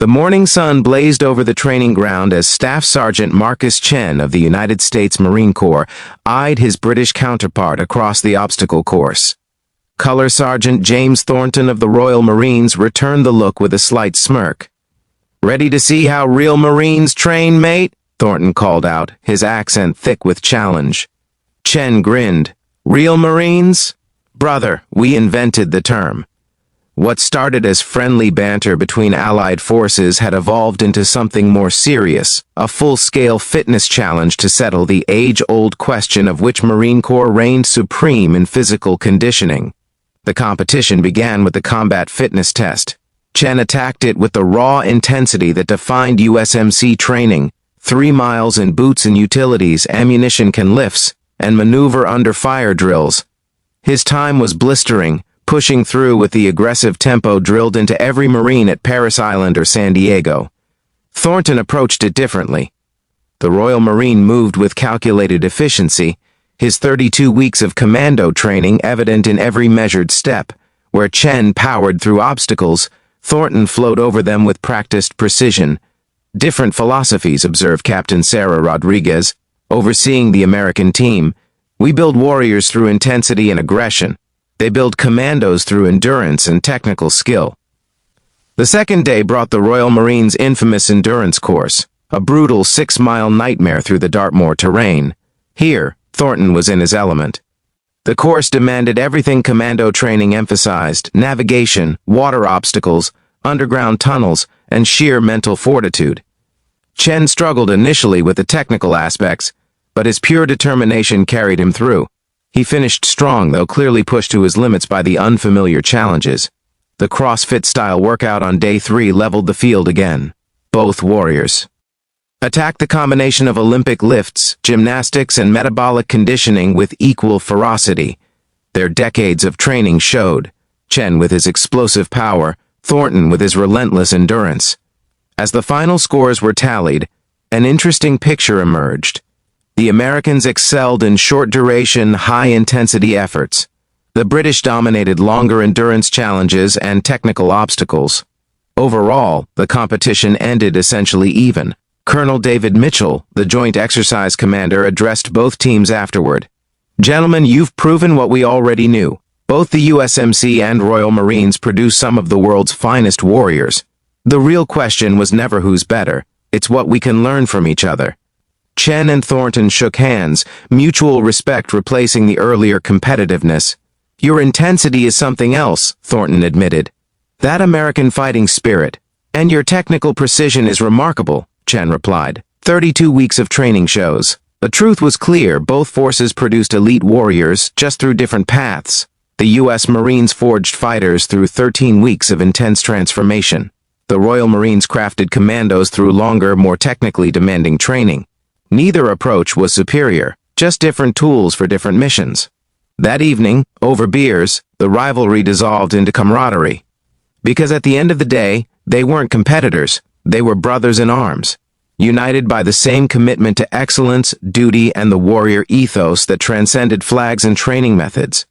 The morning sun blazed over the training ground as Staff Sergeant Marcus Chen of the United States Marine Corps eyed his British counterpart across the obstacle course. Color Sergeant James Thornton of the Royal Marines returned the look with a slight smirk. "Ready to see how real Marines train, mate?" Thornton called out, his accent thick with challenge. Chen grinned. "Real Marines? Brother, we invented the term." What started as friendly banter between Allied forces had evolved into something more serious, a full-scale fitness challenge to settle the age-old question of which Marine Corps reigned supreme in physical conditioning. The competition began with the combat fitness test. Chen attacked it with the raw intensity that defined USMC training, 3 miles in boots and utilities, ammunition can lifts, and maneuver under fire drills. His time was blistering, pushing through with the aggressive tempo drilled into every Marine at Paris Island or San Diego. Thornton approached it differently. The Royal Marine moved with calculated efficiency, his 32 weeks of commando training evident in every measured step. Where Chen powered through obstacles, Thornton flowed over them with practiced precision. "Different philosophies," observed Captain Sarah Rodriguez, overseeing the American team. "We build warriors through intensity and aggression. They build commandos through endurance and technical skill." The second day brought the Royal Marines' infamous endurance course, a brutal 6-mile nightmare through the Dartmoor terrain. Here, Thornton was in his element. The course demanded everything commando training emphasized: navigation, water obstacles, underground tunnels, and sheer mental fortitude. Chen struggled initially with the technical aspects, but his pure determination carried him through. He finished strong, though clearly pushed to his limits by the unfamiliar challenges. The CrossFit-style workout on day 3 leveled the field again. Both warriors attacked the combination of Olympic lifts, gymnastics, and metabolic conditioning with equal ferocity. Their decades of training showed, Chen with his explosive power, Thornton with his relentless endurance. As the final scores were tallied, an interesting picture emerged. The Americans excelled in short-duration, high-intensity efforts. The British dominated longer endurance challenges and technical obstacles. Overall, the competition ended essentially even. Colonel David Mitchell, the Joint Exercise Commander, addressed both teams afterward. "Gentlemen, you've proven what we already knew. Both the USMC and Royal Marines produce some of the world's finest warriors. The real question was never who's better, it's what we can learn from each other." Chen and Thornton shook hands, mutual respect replacing the earlier competitiveness. "Your intensity is something else," Thornton admitted. "That American fighting spirit. And your technical precision is remarkable," Chen replied. 32 weeks of training shows. The truth was clear: both forces produced elite warriors, just through different paths. The U.S. Marines forged fighters through 13 weeks of intense transformation. The Royal Marines crafted commandos through longer, more technically demanding training. Neither approach was superior, just different tools for different missions. That evening, over beers, the rivalry dissolved into camaraderie. Because at the end of the day, they weren't competitors, they were brothers in arms, united by the same commitment to excellence, duty, and the warrior ethos that transcended flags and training methods.